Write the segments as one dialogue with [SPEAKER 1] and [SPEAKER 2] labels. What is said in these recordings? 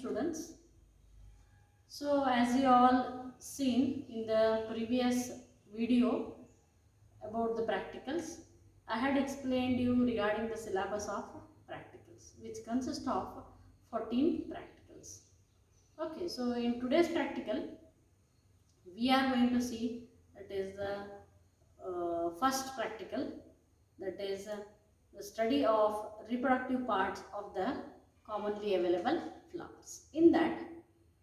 [SPEAKER 1] students. So as you all seen in the previous video about the practicals, I had explained you regarding the syllabus of practicals, which consists of 14 practicals. Okay, so in today's practical we are going to see that is the first practical, that is the study of reproductive parts of the commonly available flowers. In that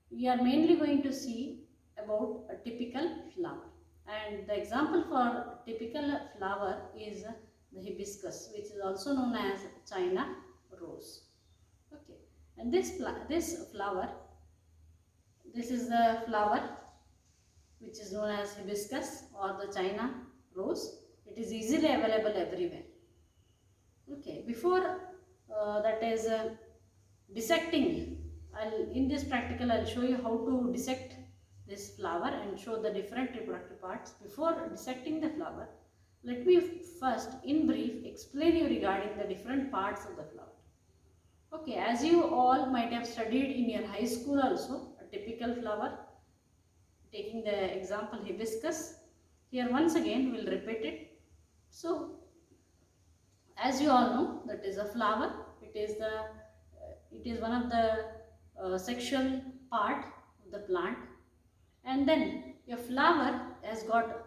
[SPEAKER 1] we are mainly going to see about a typical flower, and the example for typical flower is the hibiscus, which is also known as China rose. Okay, and this flower, this is the flower which is known as hibiscus or the China rose. It is easily available everywhere. Okay, before that is dissecting, in this practical I'll show you how to dissect this flower and show the different reproductive parts. Before dissecting the flower, let me first in brief explain you regarding the different parts of the flower. Okay, as you all might have studied in your high school also, a typical flower, taking the example hibiscus, here once again we will repeat it. So as you all know, that is a flower. It is one of the sexual part of the plant, and then a flower has got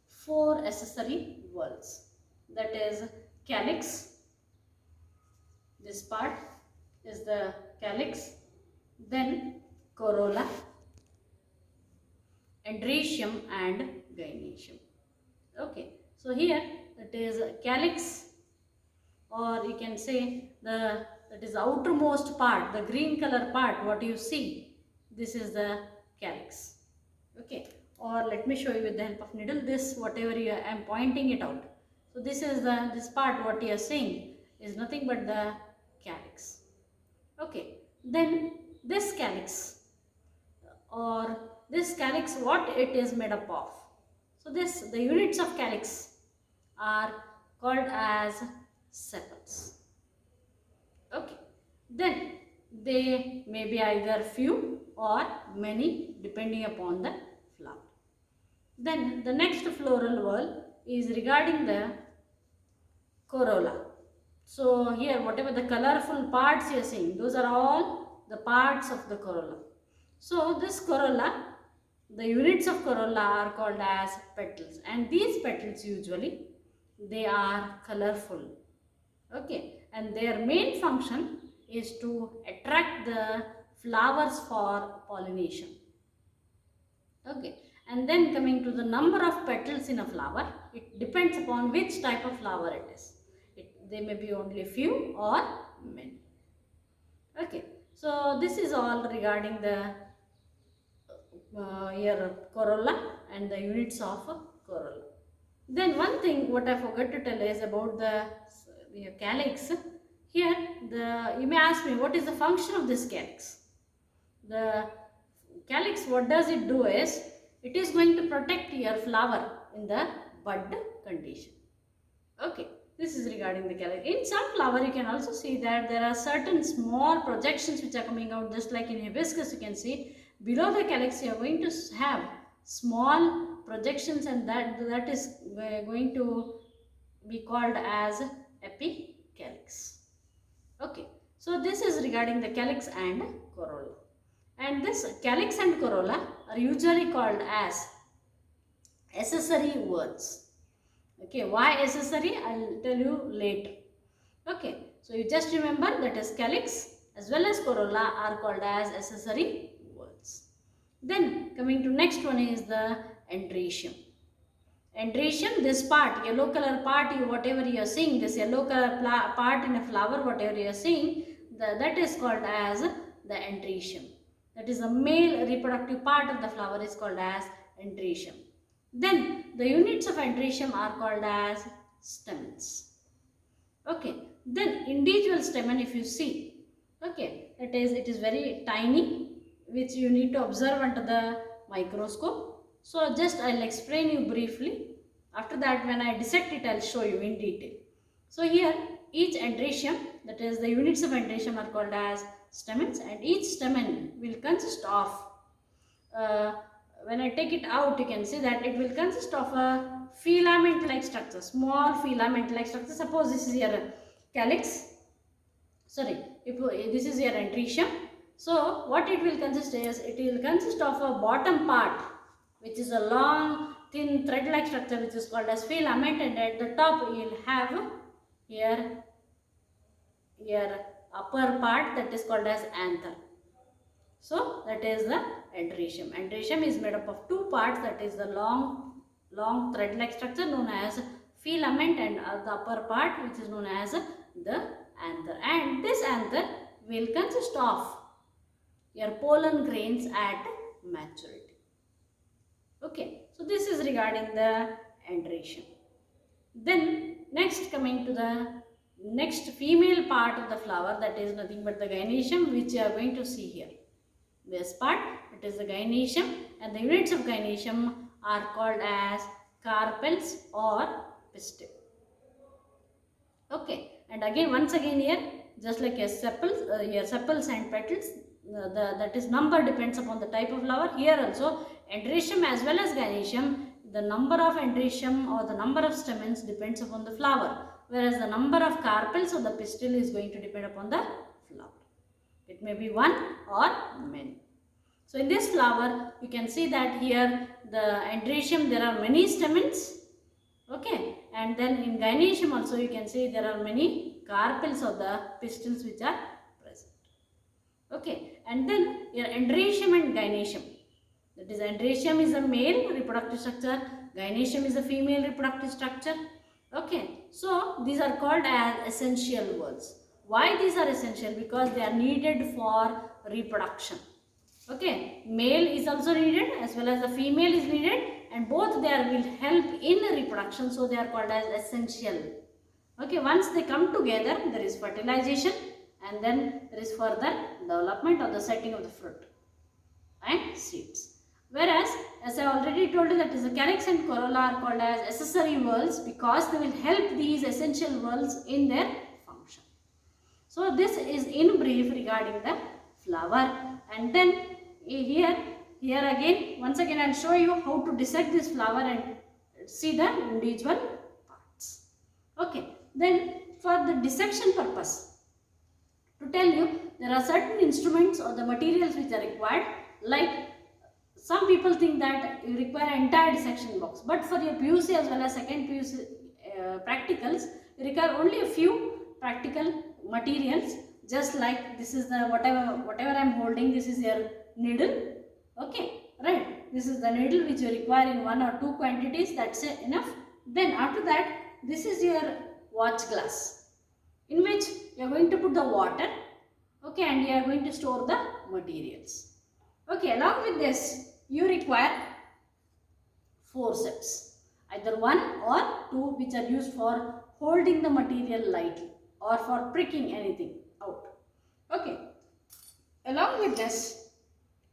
[SPEAKER 1] 4 accessory whorls, that is calyx. This part is the calyx, then corolla, androecium and gynoecium. Okay, so here it is calyx, or you can say that is the outermost part, the green color part, what you see, this is the calyx. Okay, or let me show you with the help of needle, this whatever I am pointing it out. So this is this part what you are seeing is nothing but the calyx. Okay, then this calyx, or this calyx, what it is made up of. So the units of calyx are called as sepals. Okay, then they may be either few or many depending upon the flower. Then the next floral whorl is regarding the corolla. So here whatever the colorful parts you are seeing, those are all the parts of the corolla. So this corolla, the units of corolla are called as petals, and these petals usually they are colorful. Okay, and their main function is to attract the flowers for pollination. Okay, and then coming to the number of petals in a flower, it depends upon which type of flower it is. They may be only few or many. Okay, so this is all regarding the your corolla and the units of corolla. Then one thing what I forgot to tell is about the calyx. Here you may ask me, what is the function of this calyx? The calyx, what does it do is, it is going to protect your flower in the bud condition. Okay, this is regarding the calyx. In some flower you can also see that there are certain small projections which are coming out, just like in hibiscus you can see below the calyx you are going to have small projections, and that is going to be called as epicalyx. Okay, so this is regarding the calyx and corolla. And this calyx and corolla are usually called as accessory whorls. Okay, why accessory? I'll tell you later. Okay, so you just remember that is calyx as well as corolla are called as accessory whorls. Then coming to next one is the androecium. Androecium, this part, yellow color part, whatever you are seeing, this yellow color part in a flower, whatever you are seeing, that is called as the androecium. That is the male reproductive part of the flower is called as androecium. Then the units of androecium are called as stamens. Okay, then individual stamen if you see, okay, it is very tiny, which you need to observe under the microscope. So just I'll explain you briefly. After that, when I dissect it, I'll show you in detail. So here each androecium, that is the units of androecium are called as stamens, and each stamen will consist of, when I take it out, you can see that it will consist of a filament like structure, small filament like structure. Suppose this is your calyx, sorry, if this is your andrecium. So what it will consist is, it will consist of a bottom part which is a long thin thread like structure which is called as filament, and at the top you will have here upper part that is called as anther. So that is the andrecium. Andrecium is made up of two parts, that is the long thread like structure known as filament, and the upper part which is known as the anther. And this anther will consist of your pollen grains at maturity. Okay, so this is regarding the andrecium. Then next, coming to the next female part of the flower, that is nothing but the gynoecium, which you are going to see here. This part, it is the gynoecium, and the units of gynoecium are called as carpels or pistil. Okay, and again once again here, just like your sepals and petals, that is number depends upon the type of flower. Here also andrecium as well as gynoecium, the number of andrecium or the number of stamens depends upon the flower, whereas the number of carpels or the pistil is going to depend upon the flower. It may be one or many. So in this flower you can see that here the andrecium there are many stamens, okay, and then in gynoecium also you can see there are many carpels of the pistils which are present. Okay, and then your andrecium and gynoecium, that is andrecium is a male reproductive structure, gynoecium is a female reproductive structure. Okay, so these are called as essential whorls. Why these are essential? Because they are needed for reproduction. Okay, male is also needed as well as the female is needed, and both they will help in reproduction, so they are called as essential. Okay, once they come together there is fertilization, and then there is further development of the setting of the fruit and seeds. Whereas, as I already told you, that is the calyx and corolla are called as accessory whorls because they will help these essential whorls in their function. So this is in brief regarding the flower, and then here again once again I will show you how to dissect this flower and see the individual parts. Okay, then for the dissection purpose, to tell you, there are certain instruments or the materials which are required. Like some people think that you require an entire dissection box, but for your PUC as well as second PUC practicals, you require only a few practical materials. Just like this is the whatever I am holding, this is your needle. Okay, right, this is the needle which you require in 1 or 2 quantities, that's enough. Then after that, this is your watch glass in which you are going to put the water, okay, and you are going to store the materials. Okay, along with this you require forceps, either 1 or 2, which are used for holding the material lightly or for pricking anything out. Okay, along with this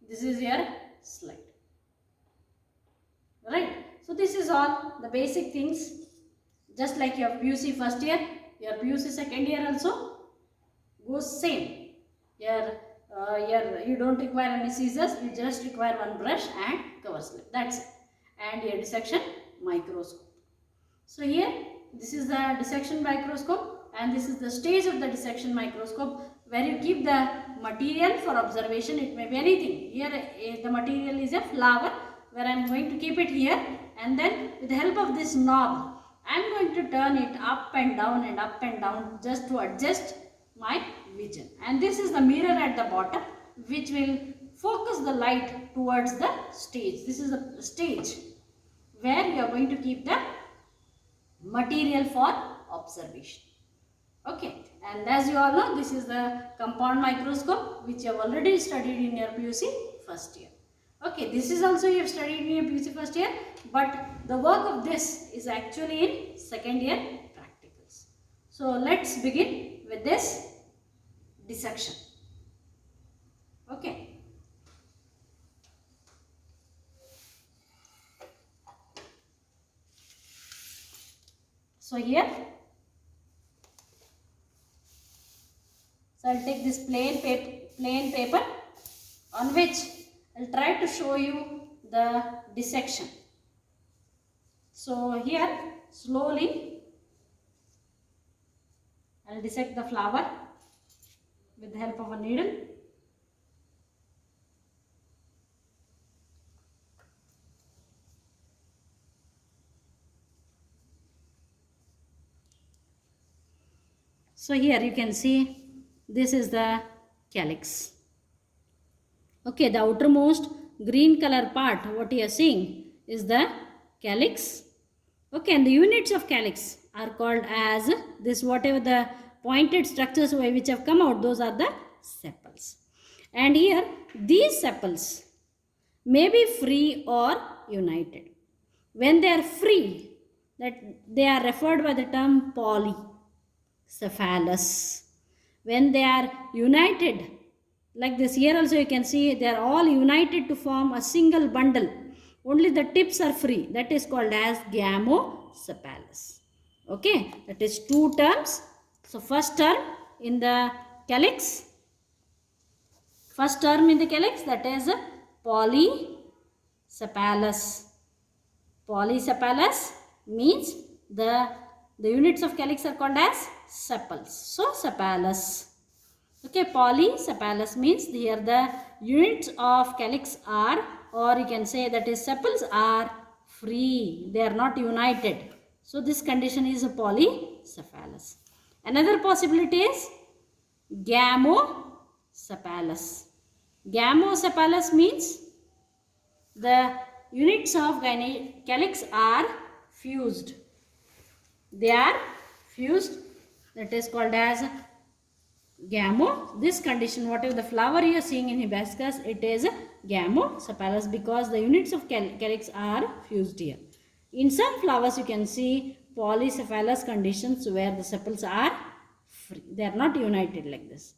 [SPEAKER 1] is your slide. Right, so this is all the basic things, just like your PUC first year, your PUC second year also goes same. You don't require any scissors, you just require one brush and cover slip, that's it, and your dissection microscope. So here this is the dissection microscope, and this is the stage of the dissection microscope where you keep the material for observation. It may be anything. Here the material is a flower where I am going to keep it here, and then with the help of this knob I am going to turn it up and down just to adjust my vision. And this is the mirror at the bottom which will focus the light towards the stage. This is the stage where you are going to keep the material for observation. Okay, and as you all know, this is the compound microscope which you have already studied in your PUC first year. Okay, this is also you have studied in your PUC first year, but the work of this is actually in second year practicals. So let's begin with this dissection. Okay. So here, so I'll take this plain plain paper on which I'll try to show you the dissection. So here slowly I'll dissect the flower with the help of a needle. So here you can see this is the calyx. Okay, the outermost green color part, what you are seeing is the calyx. Okay, and the units of calyx are called as this, whatever the pointed structures which have come out, those are the sepals. And here these sepals may be free or united. When they are free, that they are referred by the term polycephalous. When they are united, like this, here also you can see they are all united to form a single bundle. Only the tips are free. That is called as gamocephalous. Okay, that is two terms. So first term in the calyx, that is polycephalous. Polycephalous means the units of calyx are called as sepals. So sepalous. Okay, polycephalous means here the units of calyx are, or you can say that is sepals are free. They are not united. So this condition is a polycephalous. Another possibility is gamocephalous. Gamocephalous means the units of calyx are fused. They are fused. That is called as gamo. This condition, whatever the flower you are seeing in hibiscus, it is gamocephalous because the units of calyx are fused here. In some flowers you can see polycephalous conditions where the sepals are free. They are not united like this.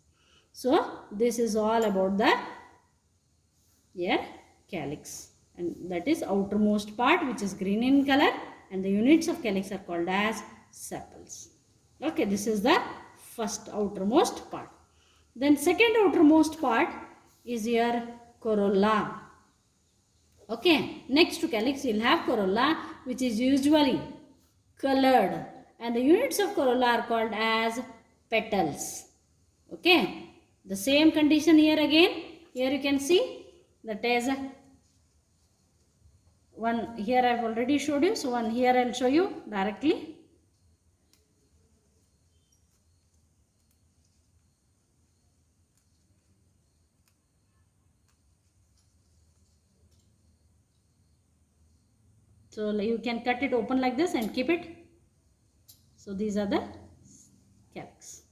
[SPEAKER 1] So this is all about the calyx, and that is outermost part which is green in color, and the units of calyx are called as sepals. Okay, this is the first outermost part. Then second outermost part is your corolla. Okay, next to calyx you will have corolla, which is usually colored, and the units of corolla are called as petals. Okay, the same condition here again. Here you can see that is one, here I have already showed you, so one here I will show you directly. So you can cut it open like this and keep it. So these are the calyx.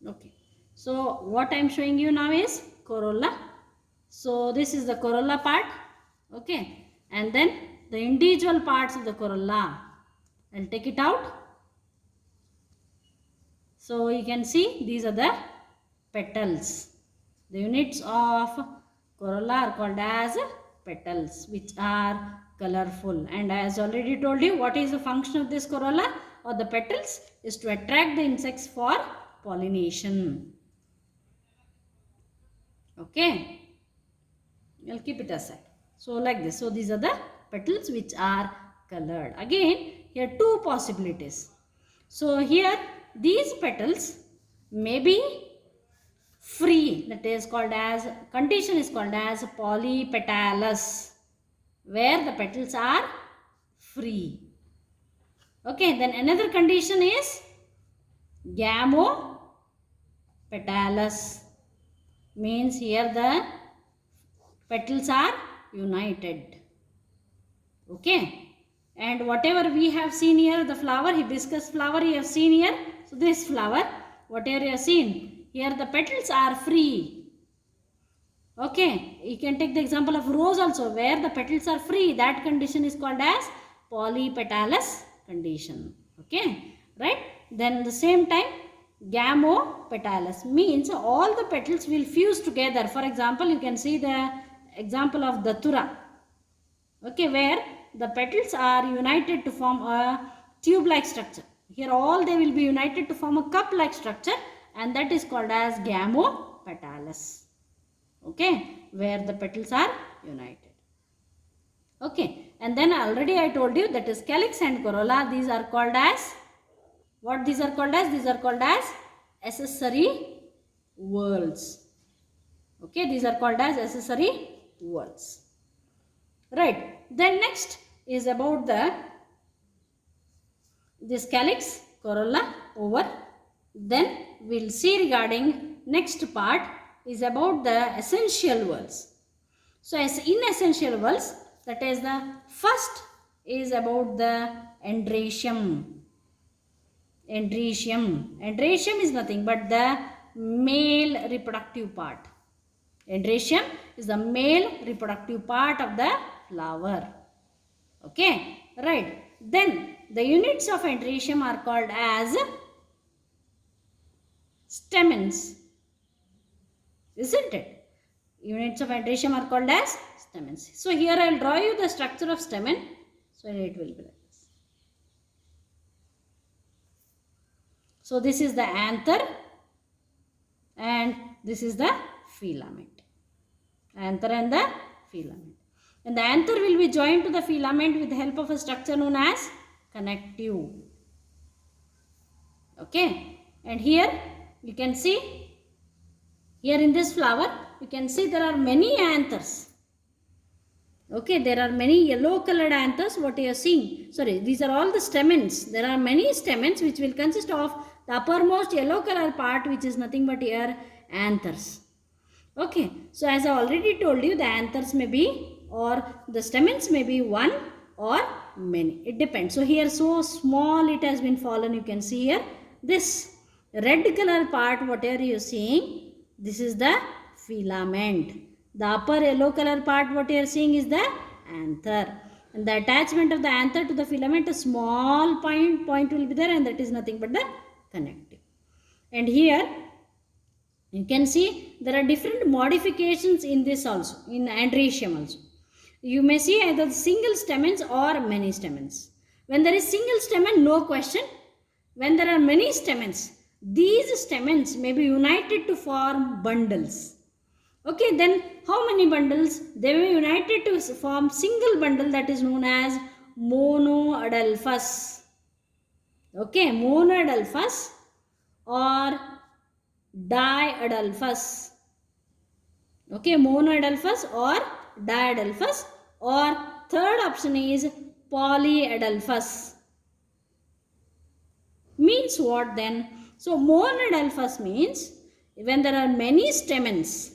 [SPEAKER 1] Okay. So what I am showing you now is corolla. So this is the corolla part. Okay. And then the individual parts of the corolla. I'll take it out. So you can see these are the petals. The units of corolla are called as petals, which are colorful. And as already told you, what is the function of this corolla or the petals is to attract the insects for pollination. Okay, I'll keep it aside. So like this. So these are the petals which are colored. Again, here two possibilities. So here these petals may be free, that is called as, condition is called as polypetalous, where the petals are free. Okay, then another condition is gamopetalous, means here the petals are united. Okay, and whatever we have seen here, the flower, hibiscus flower you have seen here. So this flower, whatever you have seen, here the petals are free. Okay, you can take the example of rose also, where the petals are free. That condition is called as polypetalous condition. Okay, right? Then the same time, gamopetalous means all the petals will fuse together. For example, you can see the example of datura. Okay, where the petals are united to form a tube-like structure. Here all they will be united to form a cup-like structure, and that is called as gamopetalous. petalous. Okay, where the petals are united. Okay, and then already I told you that is calyx and corolla. These are called as what? These are called as? These are called as accessory whorls. Okay, these are called as accessory whorls. Right. Then next is about this calyx, corolla over. Then we'll see regarding next part is about the essential whorls. So as in essential whorls, that is the first is about the androecium. Androecium. Androecium is nothing but the male reproductive part. Androecium is the male reproductive part of the flower. Okay, right. Then the units of androecium are called as stamens, isn't it? Units of androecium are called as stamens. So here I will draw you the structure of stamen. So it will be like this. So this is the anther and this is the filament. Anther and the filament. And the anther will be joined to the filament with the help of a structure known as connective. Okay. And here you can see, here in this flower, you can see there are many anthers. Okay, there are many yellow colored anthers, what you are seeing. Sorry, these are all the stamens. There are many stamens which will consist of the uppermost yellow color part, which is nothing but here anthers. Okay, so as I already told you, the anthers may be or the stamens may be one or many. It depends. So here so small it has been fallen. You can see here this red color part, whatever you are seeing, this is the filament. The upper yellow color part, what you are seeing, is the anther. And the attachment of the anther to the filament, a small point will be there, and that is nothing but the connective. And here you can see there are different modifications in this also, in androecium also. You may see either single stamens or many stamens. When there is single stamen, no question. When there are many stamens, these stamens may be united to form bundles. Okay, then how many bundles? They may be united to form single bundle, that is known as monoadelphous. Okay, monoadelphous or diadelphous. Okay, monoadelphous or diadelphous, or third option is polyadelphous. Means what then? So monoadelphous means when there are many stamens,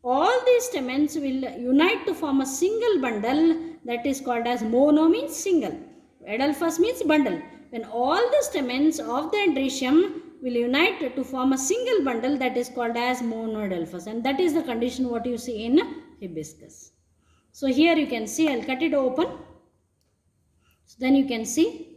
[SPEAKER 1] all these stamens will unite to form a single bundle, that is called as mono means single. Adelphous means bundle. When all the stamens of the androecium will unite to form a single bundle, that is called as monoadelphous, and that is the condition what you see in hibiscus. So here you can see, I will cut it open. So then you can see.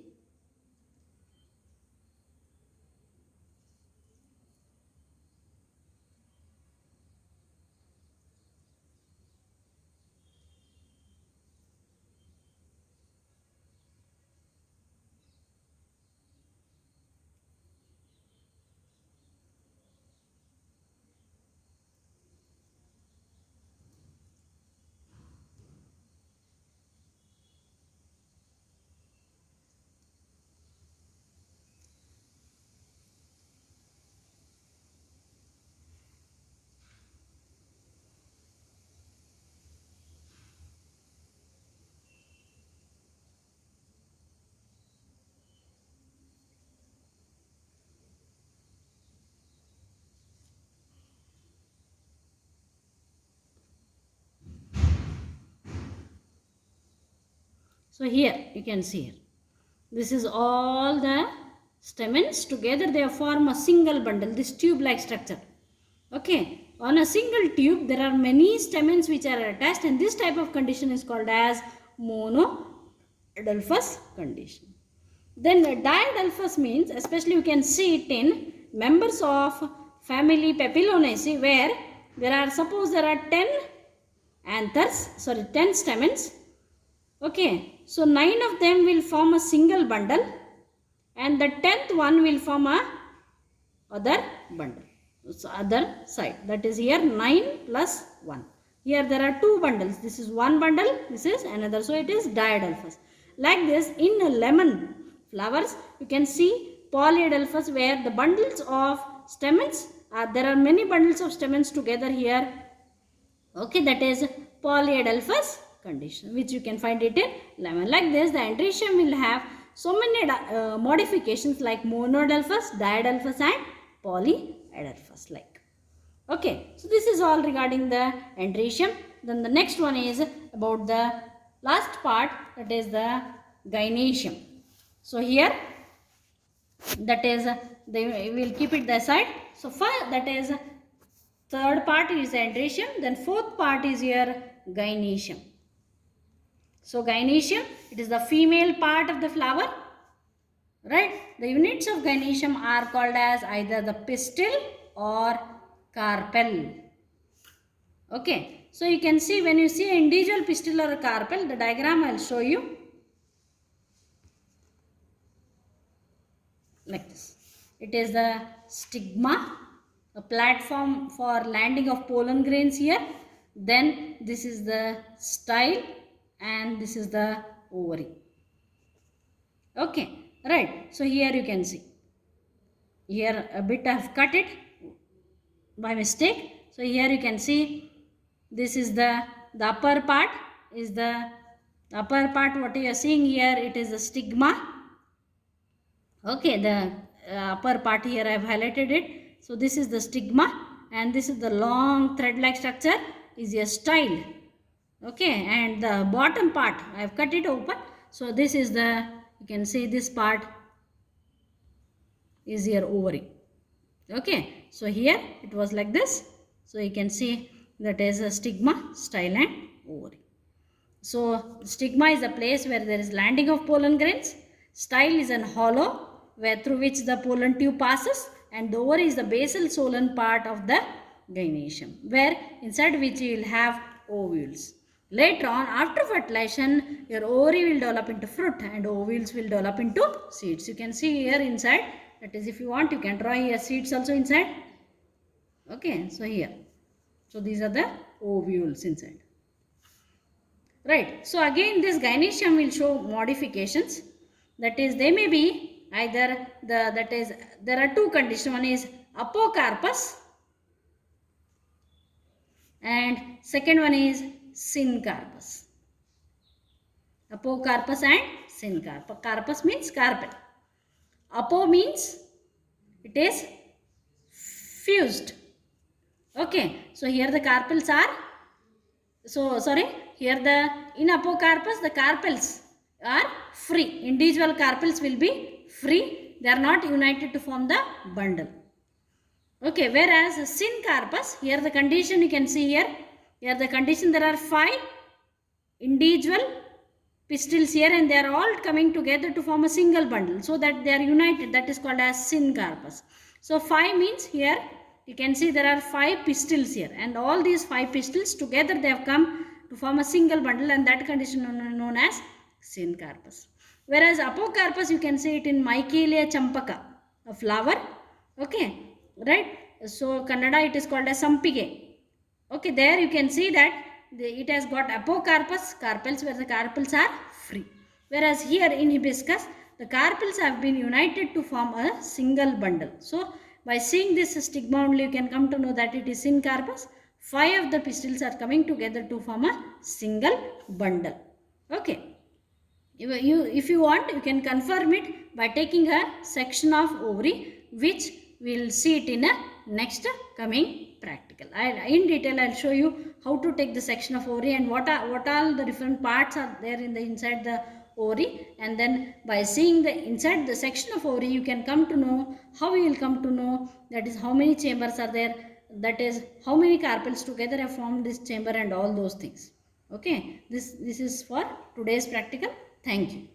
[SPEAKER 1] So here you can see here. This is all the stamens together, they form a single bundle, this tube-like structure. Okay, on a single tube there are many stamens which are attached, and this type of condition is called as monoadelphous condition. Then diadelphous means, especially you can see it in members of family Papilionaceae, where there are, suppose there are 10 stamens. Okay, so 9 of them will form a single bundle and the 10th one will form a other bundle. other side. That is here 9 plus 1. Here there are two bundles. This is one bundle, this is another. So it is diadelphous. Like this, in lemon flowers you can see polyadelphous, where the bundles of stamens there are many bundles of stamens together here. Okay, that is polyadelphous condition, which you can find it in lemon. Like this, the androecium will have so many modifications like monodelphous, diadelphous and polyadelphous like. Okay, so this is all regarding the androecium. Then the next one is about the last part, that is the gynoecium. So here, that is they will keep it aside. So first, that is third part is androecium, then fourth part is your gynoecium. So gynoecium, it is the female part of the flower, right? The units of gynoecium are called as either the pistil or carpel. Okay, so you can see when you see individual pistil or carpel, the diagram I will show you like this. It is the stigma, a platform for landing of pollen grains here. Then this is the style and this is the ovary. Okay, right. So here you can see, here a bit I have cut it by mistake. So here you can see, this is the upper part is the upper part. What you are seeing here, it is the stigma. Okay, the upper part here I have highlighted it. So this is the stigma and this is the long thread like structure is a style. Okay, and the bottom part I have cut it open. So this is the, you can see this part is your ovary. Okay, so here it was like this. So you can see that is a stigma, style and ovary. So stigma is a place where there is landing of pollen grains. Style is an hollow where through which the pollen tube passes, and the ovary is the basal solan part of the gynoecium, where inside which you will have ovules. Later on, after fertilization, your ovary will develop into fruit and ovules will develop into seeds. You can see here inside, that is, if you want you can draw here seeds also inside. Okay, so here, so these are the ovules inside. Right, so again this gynoecium will show modifications. That is, they may be either that is, there are two conditions. One is apocarpus and second one is syncarpus. Apocarpus and syncarpus. Carpus means carpel. Apo means it is fused. Okay, so here the carpels are, so sorry, here the in apocarpus the carpels are free. Individual carpels will be free. They are not united to form the bundle. Okay, whereas syncarpus, here the condition you can see here. Here the condition, there are 5 individual pistils here and they are all coming together to form a single bundle, so that they are united. That is called as syncarpus. So 5 means here you can see there are 5 pistils here, and all these 5 pistils together they have come to form a single bundle, and that condition known as syncarpus. Whereas apocarpus, you can see it in Michaelia champaka, a flower. Okay, right. So Kannada it is called as sampige. Okay, there you can see that it has got apocarpus carpels where the carpels are free. Whereas here in hibiscus, the carpels have been united to form a single bundle. So by seeing this stigma only, you can come to know that it is syncarpus. 5 of the pistils are coming together to form a single bundle. Okay. If you want, you can confirm it by taking a section of ovary, which we will see it in a next coming practical. In detail I will show you how to take the section of ovary and what all the different parts are there in the inside the ovary, and then by seeing the inside the section of ovary, you can come to know how you will come to know, that is, how many chambers are there, that is, how many carpels together have formed this chamber and all those things. Okay, this is for today's practical. Thank you.